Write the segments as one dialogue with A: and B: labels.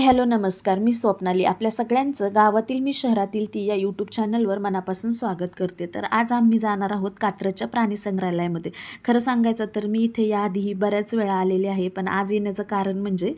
A: Hello नमस्कार. मी स्वप्नाली. आपल्या सगळ्यांचं गावातील मी शहरातील ती या यूट्यूब चॅनलवर मनापासून स्वागत करते. तर आज आम्ही जाणार आहोत कात्रजच्या प्राणी संग्रहालयामध्ये. खरं सांगायचं तर मी इथे याआधीही बऱ्याच वेळा आलेले आहे, पण आज येण्याचं कारण म्हणजे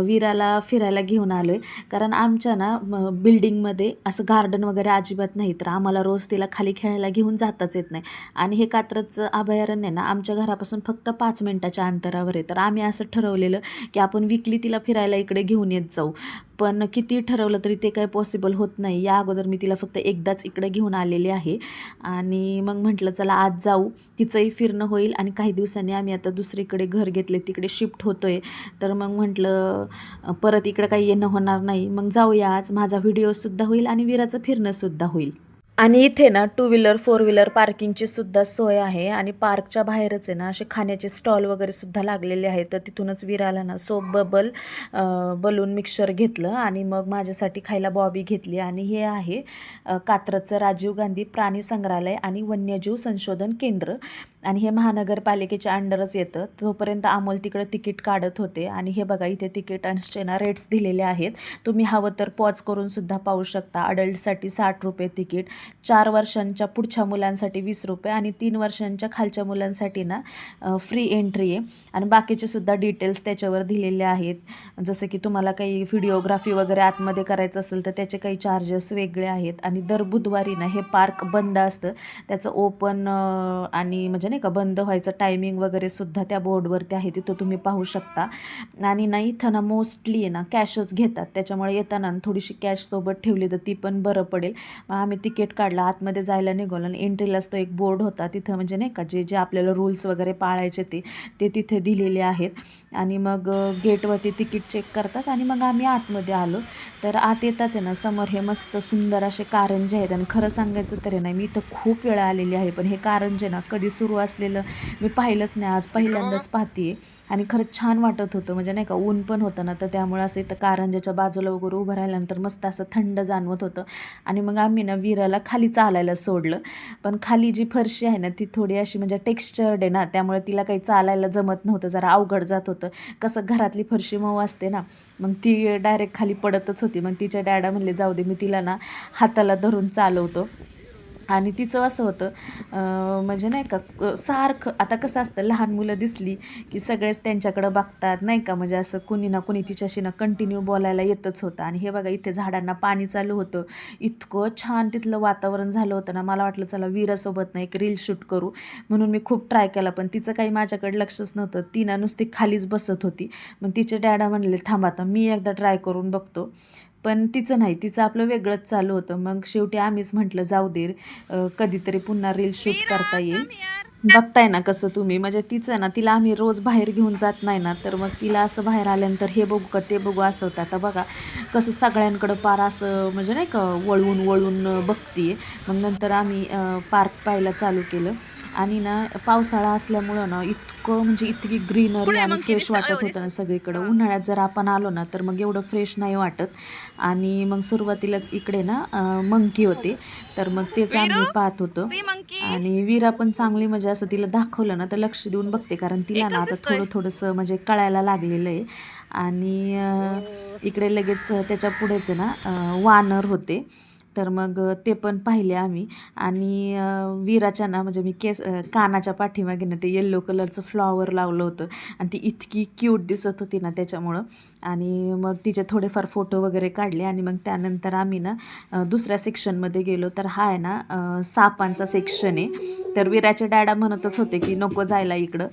A: वीराला फिरायला घेऊन आलो आहे. कारण आमच्या ना बिल्डिंगमध्ये असं गार्डन वगैरे अजिबात नाही, तर आम्हाला रोज तिला खाली खेळायला घेऊन जाताच येत नाही. आणि हे कात्रजचं अभयारण्य ना आमच्या घरापासून फक्त 5 मिनिटाच्या अंतरावर आहे. तर आम्ही असं ठरवलेलं की आपण वीकली तिला फिरायला इकडे घेऊन येत जाऊ. पण किती ठरवलं तरी ते काही पॉसिबल होत नाही. या अगोदर मी तिला फक्त एकदाच इकडे घेऊन आलेले आहे आणि मग म्हटलं चला आज जाऊ, तिचंही फिरणं होईल आणि काही दिवसांनी आम्ही आता दुसरीकडे घर घेतले, तिकडे शिफ्ट होतोय. तर मग म्हटलं परत इकडं काही येणं होणार नाही, मग जाऊया आज. माझा व्हिडिओसुद्धा होईल आणि वीराचं फिरणंसुद्धा होईल. आणि इथे ना 2 व्हीलर 4 व्हीलर पार्किंगची सुद्धा सोय आहे आणि पार्कच्या बाहेरच आहे ना असे खाण्याचे स्टॉल वगैरे सुद्धा लागलेले आहेत. तर तिथूनच वीराला ना सोप बबल बलून मिक्सचर घेतलं आणि मग माझ्यासाठी खायला बॉबी घेतली. आणि हे आहे कात्रजचं राजीव गांधी प्राणी संग्रहालय आणि वन्यजीव संशोधन केंद्र आणि हे महानगरपालिकेच्या अंडरच येतं. तोपर्यंत अमोल तिकडे तिकीट काढत होते आणि हे बघा इथे तिकीटांचे ना रेट्स दिलेले आहेत. तुम्ही हवं तर पॉज करून सुद्धा पाहू शकता. अडल्टसाठी 60 रुपये तिकीट, 4 वर्षांच्या पुढच्या मुलांसाठी 20 रुपये आणि 3 वर्षांच्या खालच्या मुलांसाठी ना फ्री एंट्री आहे. आणि बाकीचे सुद्धा डिटेल्स त्याच्यावर दिलेले आहेत. जसं की तुम्हाला काही व्हिडिओग्राफी वगैरे आतमध्ये करायचं असेल तर त्याचे काही चार्जेस वेगळे आहेत. आणि दर बुधवारी ना हे पार्क बंद असतं. त्याचं ओपन आणि म्हणजे नाही का बंद व्हायचं टायमिंग वगैरे सुद्धा त्या बोर्डवरती आहे, तिथं तुम्ही पाहू शकता. आणि ना इथं ना मोस्टली आहे ना कॅशच घेतात, त्याच्यामुळे येताना थोडीशी कॅश सोबत ठेवली तर ती पण बरं पडेल. मग आम्ही तिकीट काढलं, आतमध्ये जायला निघालो आणि एंट्रीलाच तो एक बोर्ड होता, तिथं म्हणजे नाही का जे जे आपल्याला रूल्स वगैरे पाळायचे ते तिथे दिलेले आहेत. आणि मग गेटवरती तिकीट चेक करतात आणि मग आम्ही आतमध्ये आलो. तर आत येताच आहे ना समोर हे मस्त सुंदर असे कारंजे आहेत. आणि खरं सांगायचं तर आहे ना मी इथं खूप वेळा आलेली आहे, पण हे कारंजे ना कधी सुरू असलेलं मी पाहिलंच नाही, आज पहिल्यांदाच पाहते. आणि खरंच छान वाटत होतं, म्हणजे नाही का ऊन पण होतं ना, तर त्यामुळे असं इथं कारंजाच्या बाजूला वगैरे उभं राहिल्यानंतर मस्त असं थंड जाणवत होतं. आणि मग आम्ही ना वीराला खाली चालायला सोडलं. पण खाली जी फरशी आहे ना ती थोडी अशी म्हणजे टेक्स्चर्ड आहे ना, त्यामुळे तिला काही चालायला जमत नव्हतं, जरा अवघड जात होतं. कसं घरातली फरशी मऊ असते ना, मग ती डायरेक्ट खाली पडतच होती. मग तिच्या डॅडा म्हणले जाऊ दे, मी तिला ना हाताला धरून चालवतो. आणि तिचं असं होतं म्हणजे नाही का सारखं आता कसं असतं, लहान मुलं दिसली की सगळेच त्यांच्याकडं बघतात नाही का, म्हणजे असं कुणी ना कुणी तिच्याशी ना कंटिन्यू बोलायला येतच होतं. आणि हे बघा इथे झाडांना पाणी चालू होतं. इतकं छान तिथलं वातावरण झालं होतं ना, मला वाटलं चला वीरासोबत ना एक रील शूट करू, म्हणून मी खूप ट्राय केला. पण तिचं काही माझ्याकडे लक्षच नव्हतं, ती ना नुसती खालीच बसत होती. मग तिचे डॅडा म्हणले थांब आता मी एकदा ट्राय करून बघतो. पण तिचं नाही, तिचं आपलं वेगळंच चालू होतं. मग शेवटी आम्हीच म्हटलं जाऊ दे, कधीतरी पुन्हा रील शूट करता येईल. बघताय ना कसं तुम्ही, म्हणजे तिचं ना तिला आम्ही रोज बाहेर घेऊन जात नाही ना, तर मग तिला असं बाहेर आल्यानंतर हे बघू का ते बघू असं होतं. आता बघा कसं सगळ्यांकडं पार असं म्हणजे नाही का वळवून वळवून बघते. मग नंतर आम्ही पार्क पाहायला चालू केलं. आणि ना पावसाळा असल्यामुळं ना इतकं म्हणजे इतकी ग्रीनरी आणि फ्रेश वाटत होतं ना सगळीकडं. उन्हाळ्यात जर आपण आलो ना तर मग एवढं फ्रेश नाही वाटत. आणि मग सुरुवातीलाच इकडे ना मंकी होते, तर मग तेच आम्ही पाहत होतो. आणि वीरा पण चांगली म्हणजे असं तिला दाखवलं ना तर लक्ष देऊन बघते, कारण तिला ना आता थोडंसं म्हणजे कळायला लागलेलं आहे. आणि इकडे लगेच त्याच्या पुढेच ना वानर होते, तर मग ते पण पाहिले आम्ही. आणि वीराच्या ना म्हणजे मी कानाच्या पाठीमागे ना ते येल्लो कलरचं फ्लॉवर लावलं होतं आणि ती इतकी क्यूट दिसत होती ना त्याच्यामुळं. आणि मग तिचे थोडेफार फोटो वगैरे काढले. आणि मग त्यानंतर आम्ही ना दुसऱ्या सेक्शनमध्ये गेलो. तर हा आहे ना सापांचा सेक्शन आहे. तर वीराचे डॅडा म्हणतच होते की नको जायला इकडं,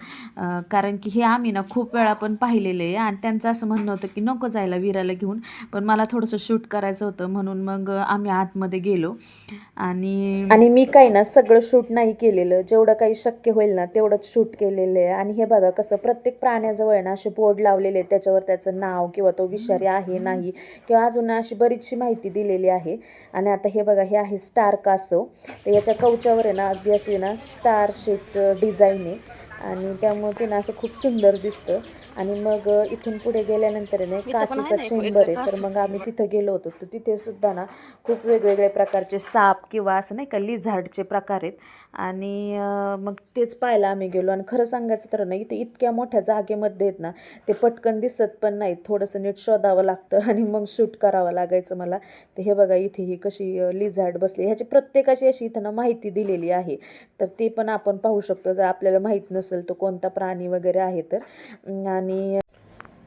A: कारण की हे आम्ही ना खूप वेळा पण पाहिलेलं आहे आणि त्यांचं असं म्हणणं होतं की नको जायला वीराला घेऊन. पण मला थोडंसं शूट करायचं होतं म्हणून मग आम्ही आतमध्ये गेलो. आणि मी काही ना सगळं शूट नाही केलेलं, जेवढं काही शक्य होईल ना तेवढंच शूट केलेलं आहे. आणि हे बघा कसं प्रत्येक प्राण्याजवळ ना असे बोर्ड लावलेले आहेत, त्याच्यावर त्याचं नाव किंवा तो विषारी आहे नाही किंवा अजून अशी बरीचशी माहिती दिलेली आहे. आणि आता हे बघा हे आहे स्टार कासव, तर याच्या कवचावर आहे ना अगदी अशी ना स्टार शेपचं डिझाईन आहे आणि त्यामुळे ते ना असं खूप सुंदर दिसतं. आणि मग इथून पुढे गेल्यानंतर आहे ना काचीचा चेंबर आहे, तर मग आम्ही तिथं गेलो होतो. तर तिथे सुद्धा ना खूप वेगवेगळे प्रकारचे साप किंवा असं नाही का लिझार्डचे प्रकार आहेत. आणि मग तेच पाहायला आम्ही गेलो. आणि खरं सांगायचं तर ना इथे इतक्या मोठ्या जागेमध्ये आहेत ना ते पटकन दिसत पण नाहीत, थोडंसं नीट शोधावं लागतं आणि मग शूट करावं लागायचं मला. तर हे बघा इथे ही कशी लिझार्ड बसली, ह्याची प्रत्येकाची अशी इथं ना माहिती दिलेली आहे. तर ते पण आपण पाहू शकतो जर आपल्याला माहीत नसेल तो कोणता प्राणी वगैरे आहे तर. आणि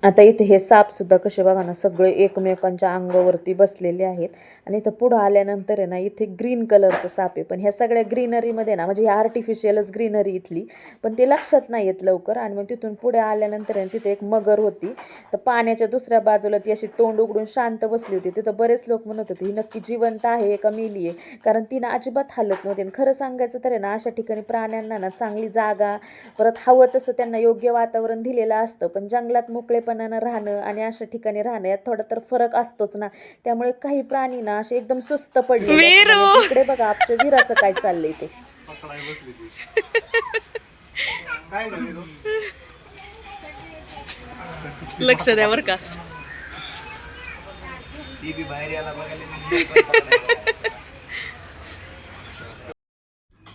A: आता इथे हे सापसुद्धा कसे बघा ना सगळे एकमेकांच्या अंगावरती बसलेले आहेत. आणि इथं पुढं आल्यानंतर आहे ना इथे ग्रीन कलरचं साप आहे, पण ह्या सगळ्या ग्रीनरीमध्ये ना म्हणजे ही आर्टिफिशियलच ग्रीनरी इथली, पण ते लक्षात नाही येत लवकर. आणि मग तिथून पुढे आल्यानंतर आहे तिथे एक मगर होती. तर पाण्याच्या दुसऱ्या बाजूला ती अशी तोंड उघडून शांत बसली होती. तिथं बरेच लोक म्हणत होते ही नक्की जिवंत आहे का मेली आहे, कारण ती ना अजिबात हालत नव्हती. आणि खरं सांगायचं तर आहे ना अशा ठिकाणी प्राण्यांना ना चांगली जागा, परत हवं तसं त्यांना योग्य वातावरण दिलेलं असतं. पण जंगलात मोकळेपणानं राहणं आणि अशा ठिकाणी राहणं यात थोडा तर फरक असतोच ना. त्यामुळे काही प्राणी ना असे एकदम सुस्त पडले. इकडे बघा आमच्या विराचं काय चाललंय ते.
B: लक्ष द्या बर का.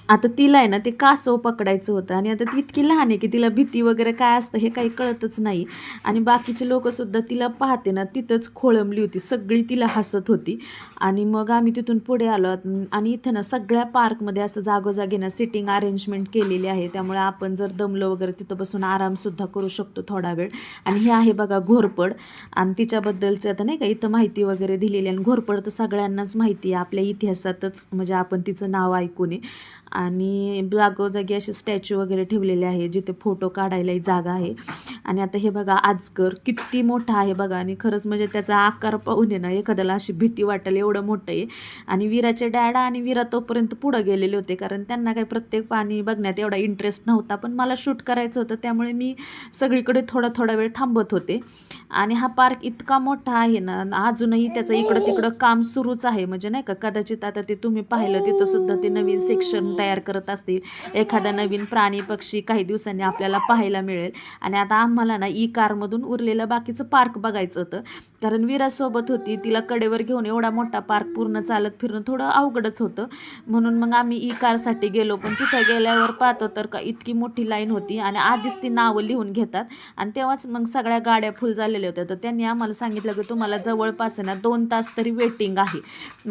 A: आता तिला आहे ना ते कासव पकडायचं होतं. आणि आता ती इतकी लहान आहे की तिला भीती वगैरे काय असतं हे काही कळतच नाही. आणि बाकीचे लोकंसुद्धा तिला पाहते ना तिथंच खोळंबली होती, सगळी तिला हसत होती. आणि मग आम्ही तिथून पुढे आलो. आणि इथं ना सगळ्या पार्कमध्ये असं जागोजागी ना सिटिंग अरेंजमेंट केलेली आहे, त्यामुळे आपण जर दमलो वगैरे तिथं बसून आरामसुद्धा करू शकतो थोडा वेळ. आणि हे आहे बघा घोरपड, आणि तिच्याबद्दलचं आता नाही का इथं माहिती वगैरे दिलेली. आणि घोरपड तर सगळ्यांनाच माहिती आहे, आपल्या इतिहासातच म्हणजे आपण तिचं नाव ऐकून आहे. आणि जागोजागी असे स्टॅच्यू वगैरे ठेवलेले आहे जिथे फोटो काढायलाही जागा आहे. आणि आता हे बघा अजगर किती मोठा आहे बघा. आणि खरंच म्हणजे त्याचा आकार पाहून आहे ना एखाद्याला अशी भीती वाटेल एवढं मोठं आहे. आणि वीराचे डॅडा आणि वीरा तोपर्यंत पुढं गेलेले होते, कारण त्यांना काही प्रत्येक प्राणी बघण्यात एवढा इंटरेस्ट नव्हता, पण मला शूट करायचं होतं त्यामुळे मी सगळीकडे थोडा थोडा वेळ थांबत होते. आणि हा पार्क इतका मोठा आहे ना, अजूनही त्याचं इकडं तिकडं काम सुरूच आहे. म्हणजे नाही का कदाचित आता ते तुम्ही पाहिलं तिथं सुद्धा ते नवीन सेक्शन तयार करत असतील, एखादा नवीन प्राणी पक्षी काही दिवसांनी आपल्याला पाहायला मिळेल. आणि आता आम्हाला ना कारमधून उरलेलं बाकीचं पार्क बघायचं होतं, कारण विरासोबत होती, तिला कडेवर घेऊन एवढा मोठा पार्क पूर्ण चालत फिरणं थोडं अवघडच होतं. म्हणून मग आम्ही कारसाठी गेलो. पण तिथं गेल्यावर पाहतो तर का इतकी मोठी लाईन होती आणि आधीच ती नावं लिहून घेतात. आणि तेव्हाच मग सगळ्या गाड्या फुल झालेल्या होत्या. तर त्यांनी आम्हाला सांगितलं की तुम्हाला जवळपास ना 2 तास तरी वेटिंग आहे.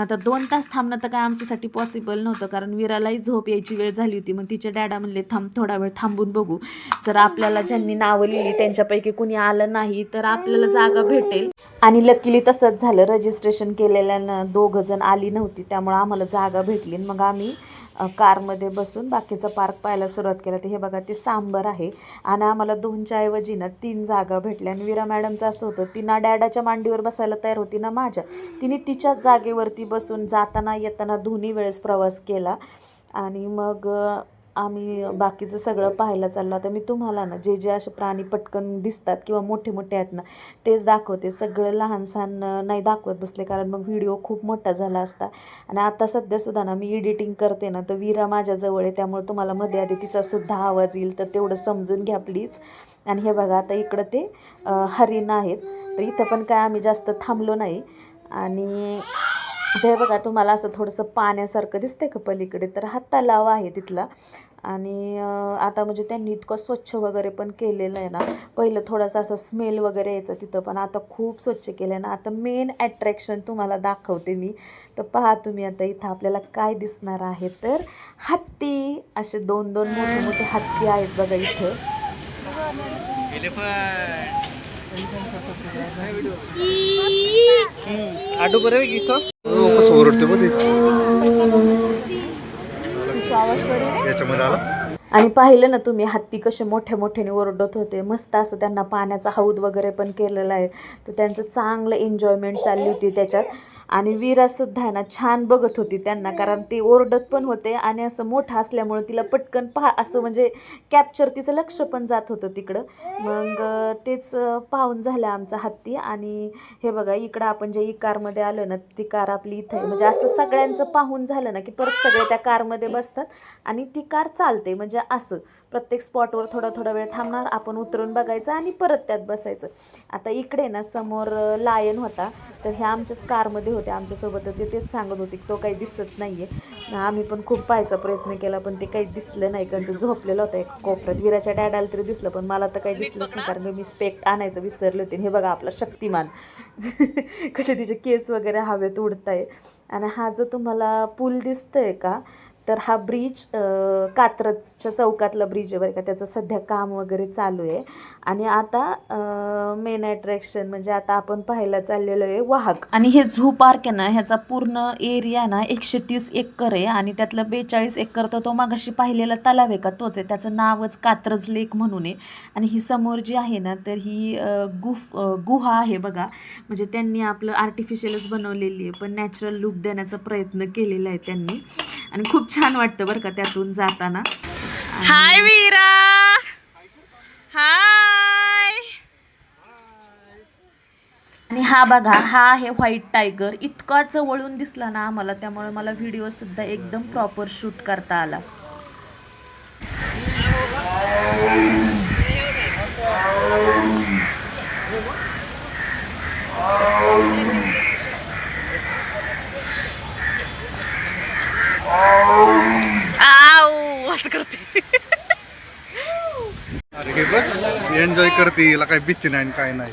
A: आता 2 तास थांबणं तर काय आमच्यासाठी पॉसिबल नव्हतं, कारण विरालाही झोप यायची वेळ झाली होती. मग तिचे डॅडा म्हणले थांब थोडा वेळ थांबून बघू, जर आपल्याला ज्यांनी नावं लिहिली त्यांच्यापैकी कुणी आलं नाही तर आपल्याला जागा भेटेल. आणि लकीली तसंच झालं, रजिस्ट्रेशन केलेल्यानं 2 जण आली नव्हती, त्यामुळे आम्हाला जागा भेटली. मग आम्ही कारमध्ये बसून बाकीचा पार्क पाहायला सुरुवात केला. तर हे बघा ते सांबर आहे, आणि आम्हाला 2च्या ऐवजी ना 3 जागा भेटल्या. आणि वीरा मॅडमचं असं होतं, ती ना डॅडाच्या मांडीवर बसायला तयार होती ना माझ्या, तिने तिच्याच जागेवरती बसून जाताना येताना दोन्ही वेळेस प्रवास केला. आणि मग आम्ही बाकीचं सगळं पाहायला चाललो. आता मी तुम्हाला ना जे जे असे प्राणी पटकन दिसतात किंवा मोठे मोठे आहेत ना तेच दाखवते, सगळं लहान सहान नाही दाखवत बसले, कारण मग व्हिडिओ खूप मोठा झाला असता. आणि आता सध्यासुद्धा ना मी एडिटिंग करते ना तर वीरा माझ्याजवळ आहे, त्यामुळे तुम्हाला मध्ये आधी तिचासुद्धा आवाज येईल, तर तेवढं समजून घ्या प्लीज. आणि हे बघा आता इकडं ते हरिण आहेत, तर इथं पण काय आम्ही जास्त थांबलो नाही. आणि ते बघा तुम्हाला असं थोडंसं पाण्यासारखं दिसते का पलीकडे, तर हा तलाव आहे तिथला. आणि आता म्हणजे त्यांनी इतकं स्वच्छ वगैरे पण केलेलं आहे ना, पहिलं थोडासा असं स्मेल वगैरे यायचं तिथं, पण आता खूप स्वच्छ केलं आहे ना. आता मेन ॲट्रॅक्शन तुम्हाला दाखवते मी, तर पहा तुम्ही आता इथं आपल्याला काय दिसणार आहे, तर हत्ती, असे 2-2 मोठे मोठे हत्ती आहेत बघा इथं.
B: आडू बरं की सो
C: कसं ओरडते बघ याच्यामध्ये आला.
A: आणि पाहिलं ना तुम्ही हत्ती कसे मोठ्या मोठ्याने ओरडत होते, मस्त असं त्यांना पाण्याचा हौद वगैरे पण केलेला आहे, तर त्यांचं चांगलं एन्जॉयमेंट चालली होती त्याच्यात. आणि वीरासुद्धा आहे ना छान बघत होती त्यांना, कारण ती ओरडत पण होते आणि असं मोठं असल्यामुळं तिला पटकन असं म्हणजे कॅप्चर तिचं लक्ष पण जात होतं तिकडं. मग तेच पाहून झालं आमचा हत्ती. आणि हे बघा इकडं आपण जे कारमध्ये आलो ना, ती कार आपली इथं आहे. म्हणजे असं सगळ्यांचं पाहून झालं ना की परत सगळे त्या कारमध्ये बसतात आणि ती कार चालते. म्हणजे असं प्रत्येक स्पॉटवर थोडा थोडा वेळ थांबणार, आपण उतरून बघायचं आणि परत त्यात बसायचं. आता इकडे ना समोर लायन होता, तर ह्या आमच्याच कारमध्ये होते आमच्यासोबत. ते तेच सांगत होते की तो काही दिसत नाही आहे. आम्ही पण खूप पाहायचा प्रयत्न केला पण ते काही दिसलं नाही, कारण तो झोपलेला होता एक कोपऱ्यात. वीराच्या डॅडाला तरी दिसलं पण मला तर काही दिसलंच नाही, कारण मी स्पेक्ट आणायचं विसरले होते. हे बघा आपला शक्तिमान कसे तिचे केस वगैरे हवेत उडताय. आणि हा जो तुम्हाला पूल दिसतोय का, तर हा ब्रिज कात्रजच्या चौकातला ब्रिज आहे बरं का. त्याचं सध्या काम वगैरे चालू आहे. आणि आता मेन अट्रॅक्शन म्हणजे आता आपण पाहायला चाललेलो आहे वाघ. आणि हे झू पार्क आहे ना, ह्याचा पूर्ण एरिया ना 130 एकर आहे आणि त्यातलं 42 एकर तर तो मागाशी पाहिलेला तलाव आहे का तोच आहे. त्याचं नावच कात्रज लेक म्हणून आहे. आणि ही समोर जी आहे ना, तर ही गुहा आहे बघा. म्हणजे त्यांनी आपलं आर्टिफिशियलच बनवलेली आहे, पण नॅचरल लुक देण्याचा प्रयत्न केलेला आहे त्यांनी. आणि खूप छान वाटतं बरं का त्यातून जाताना.
B: हाय वीरा, हाय.
A: आणि हा बघा, हा आहे व्हाईट टायगर. इतका जवळून दिसला ना आम्हाला, त्यामुळे मला व्हिडिओ सुद्धा एकदम प्रॉपर शूट करता आला.
B: आऊ असं करते.
C: अरे हे बघ एन्जॉय करते, हिला काही भीती नाही आणि काय नाही.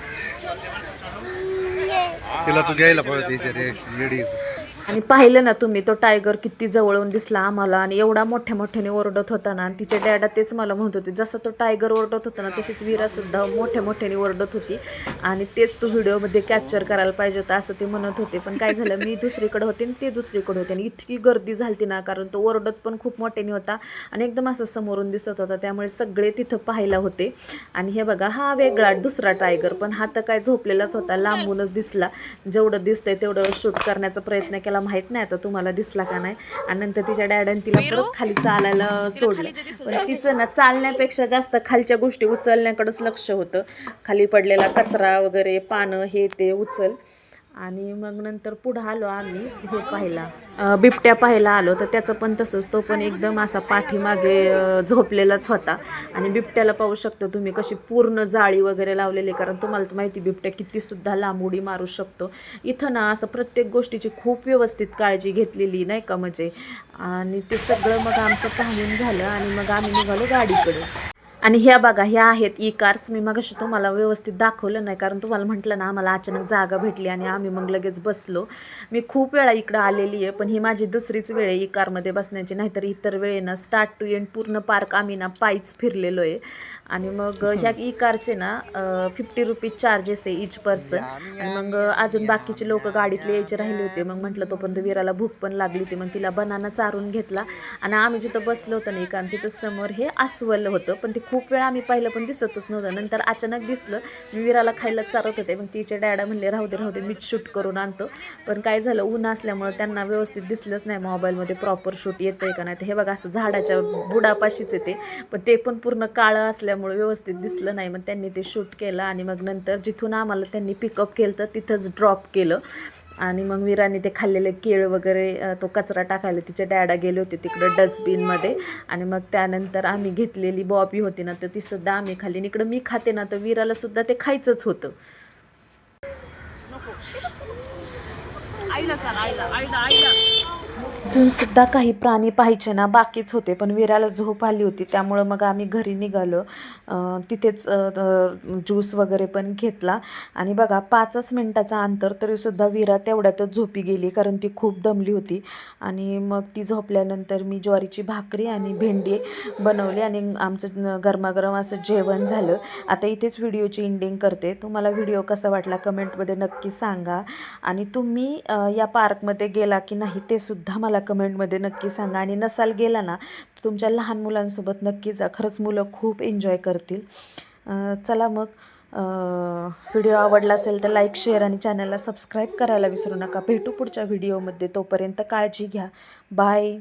C: तिला तू घ्यायला पाहिजे लेडीज.
A: आणि पाहिलं ना तुम्ही, तो टायगर किती जवळून दिसला आम्हाला आणि एवढा मोठ्या मोठ्याने ओरडत होता ना. आणि तिचे डॅडा तेच मला म्हणत होते, जसं तो टायगर ओरडत होता ना तशीच वीरासुद्धा मोठ्या मोठ्याने ओरडत होती आणि तेच तो व्हिडिओमध्ये कॅप्चर करायला पाहिजे होता असं ते म्हणत होते. पण काय झालं, मी दुसरीकडे होते आणि ते दुसरीकडे होते आणि इतकी गर्दी झाली ना, कारण तो ओरडत पण खूप मोठ्याने होता आणि एकदम असं समोरून दिसत होता. त्यामुळे सगळे तिथं पाहायला होते. आणि हे बघा, हा वेगळा दुसरा टायगर, पण हा तर काय झोपलेलाच होता, लांबूनच दिसला. जेवढं दिसतंय तेवढं शूट करण्याचा प्रयत्न केला. माहित नाही आता तुम्हाला दिसला का नाही. आणि नंतर तिच्या डॅडाने तिला परत खाली चालायला सोडलं. पण तिचं ना चालण्यापेक्षा जास्त खालच्या गोष्टी उचलण्याकडेच लक्ष होतं. खाली पडलेला कचरा वगैरे, पानं हे ते उचल. आणि मग नंतर पुढं आलो आम्ही हे पाहायला, बिबट्या पाहायला आलो. तर त्याचं पण तसंच, तो पण एकदम असा पाठीमागे झोपलेलाच होता. आणि बिबट्याला पाहू शकता तुम्ही कशी पूर्ण जाळी वगैरे लावलेली, कारण तुम्हाला तर माहिती बिबट्या कितीसुद्धा लांब उडी मारू शकतो. इथं ना असं प्रत्येक गोष्टीची खूप व्यवस्थित काळजी घेतलेली नाही का म्हणजे. आणि ते सगळं मग आमचं पाहून झालं आणि मग आम्ही निघालो गाडीकडे. आणि ह्या बघा, ह्या आहेत कार्स. मी मगाशी तुम्हाला व्यवस्थित दाखवलं नाही, कारण तुम्हाला म्हटलं ना आम्हाला अचानक जागा भेटली आणि आम्ही मग लगेच बसलो. मी खूप वेळा इकडं आलेली आहे, पण ही माझी दुसरीच वेळ आहे कारमध्ये बसण्याची. नाहीतर इतर वेळेना स्टार्ट टू एंड पूर्ण पार्क आम्ही ना पायीच फिरलेलो आहे. आणि मग ह्या कारचे ना 50 रुपीज चार्जेस आहे इच पर्सन. आणि मग अजून बाकीचे लोक गाडीतले यायचे राहिले होते. मग म्हटलं तोपर्यंत वीराला भूक पण लागली होती, मग तिला बनाना चारून घेतला. आणि आम्ही जिथं बसलो होतो नाही, कारण तिथं समोर हे अस्वल होतं, पण ते खूप वेळा आम्ही पाहिलं पण दिसतच नव्हतं. नंतर अचानक दिसलं. मी वीराला खायला चारत होते, मग तिचे डॅडा म्हणले राहू दे मीच शूट करून आणतो. पण काय झालं, ऊन असल्यामुळे त्यांना व्यवस्थित दिसलंच नाही मोबाईलमध्ये प्रॉपर शूट येतंय का नाही. तर हे बघा, असं झाडाच्या बुडापाशीच येते, पण ते पण पूर्ण काळं असल्यामुळे व्यवस्थित दिसलं नाही. मग त्यांनी ते शूट केलं आणि मग नंतर जिथून आम्हाला त्यांनी पिकअप केलं तर तिथंच ड्रॉप केलं. आणि मग वीराने ते खाल्लेले केळ वगैरे तो कचरा टाकायला तिचे डॅडा गेले होते तिकडं डस्टबिनमध्ये. आणि मग त्यानंतर आम्ही घेतलेली बॉबी होती ना, तर ती सुद्धा आम्ही खाल्ली. आणि इकडं मी खाते ना, तर वीराला सुद्धा ते खायचंच होतं. अजून सुद्धा काही प्राणी पाहायचे ना बाकीच होते, पण वीराला झोप आली होती, त्यामुळं मग आम्ही घरी निघालो. तिथेच ज्यूस वगैरे पण घेतला. आणि बघा 5च मिनटाचा अंतर तरीसुद्धा वीरा तेवढ्यातच झोपी गेली, कारण ती खूप दमली होती. आणि मग ती झोपल्यानंतर मी ज्वारीची भाकरी आणि भेंडी बनवली आणि आमचं गरमागरम असं जेवण झालं. आता इथेच व्हिडिओची एंडिंग करते. तुम्हाला व्हिडिओ कसा वाटला कमेंटमध्ये नक्की सांगा. आणि तुम्ही या पार्कमध्ये गेला की नाही ते सुद्धा मला कमेंटमध्ये नक्की सांगा. आणि नसाल गेला ना, तुमच्या लहान मुलांसोबत नक्की जा, खरंच मुलं खूप एन्जॉय करतील. चला मग व्हिडिओ आवडला असेल तर लाईक शेअर आणि चॅनलला सबस्क्राईब करायला विसरू नका. भेटू पुढच्या व्हिडिओमध्ये. तोपर्यंत काळजी घ्या. बाय.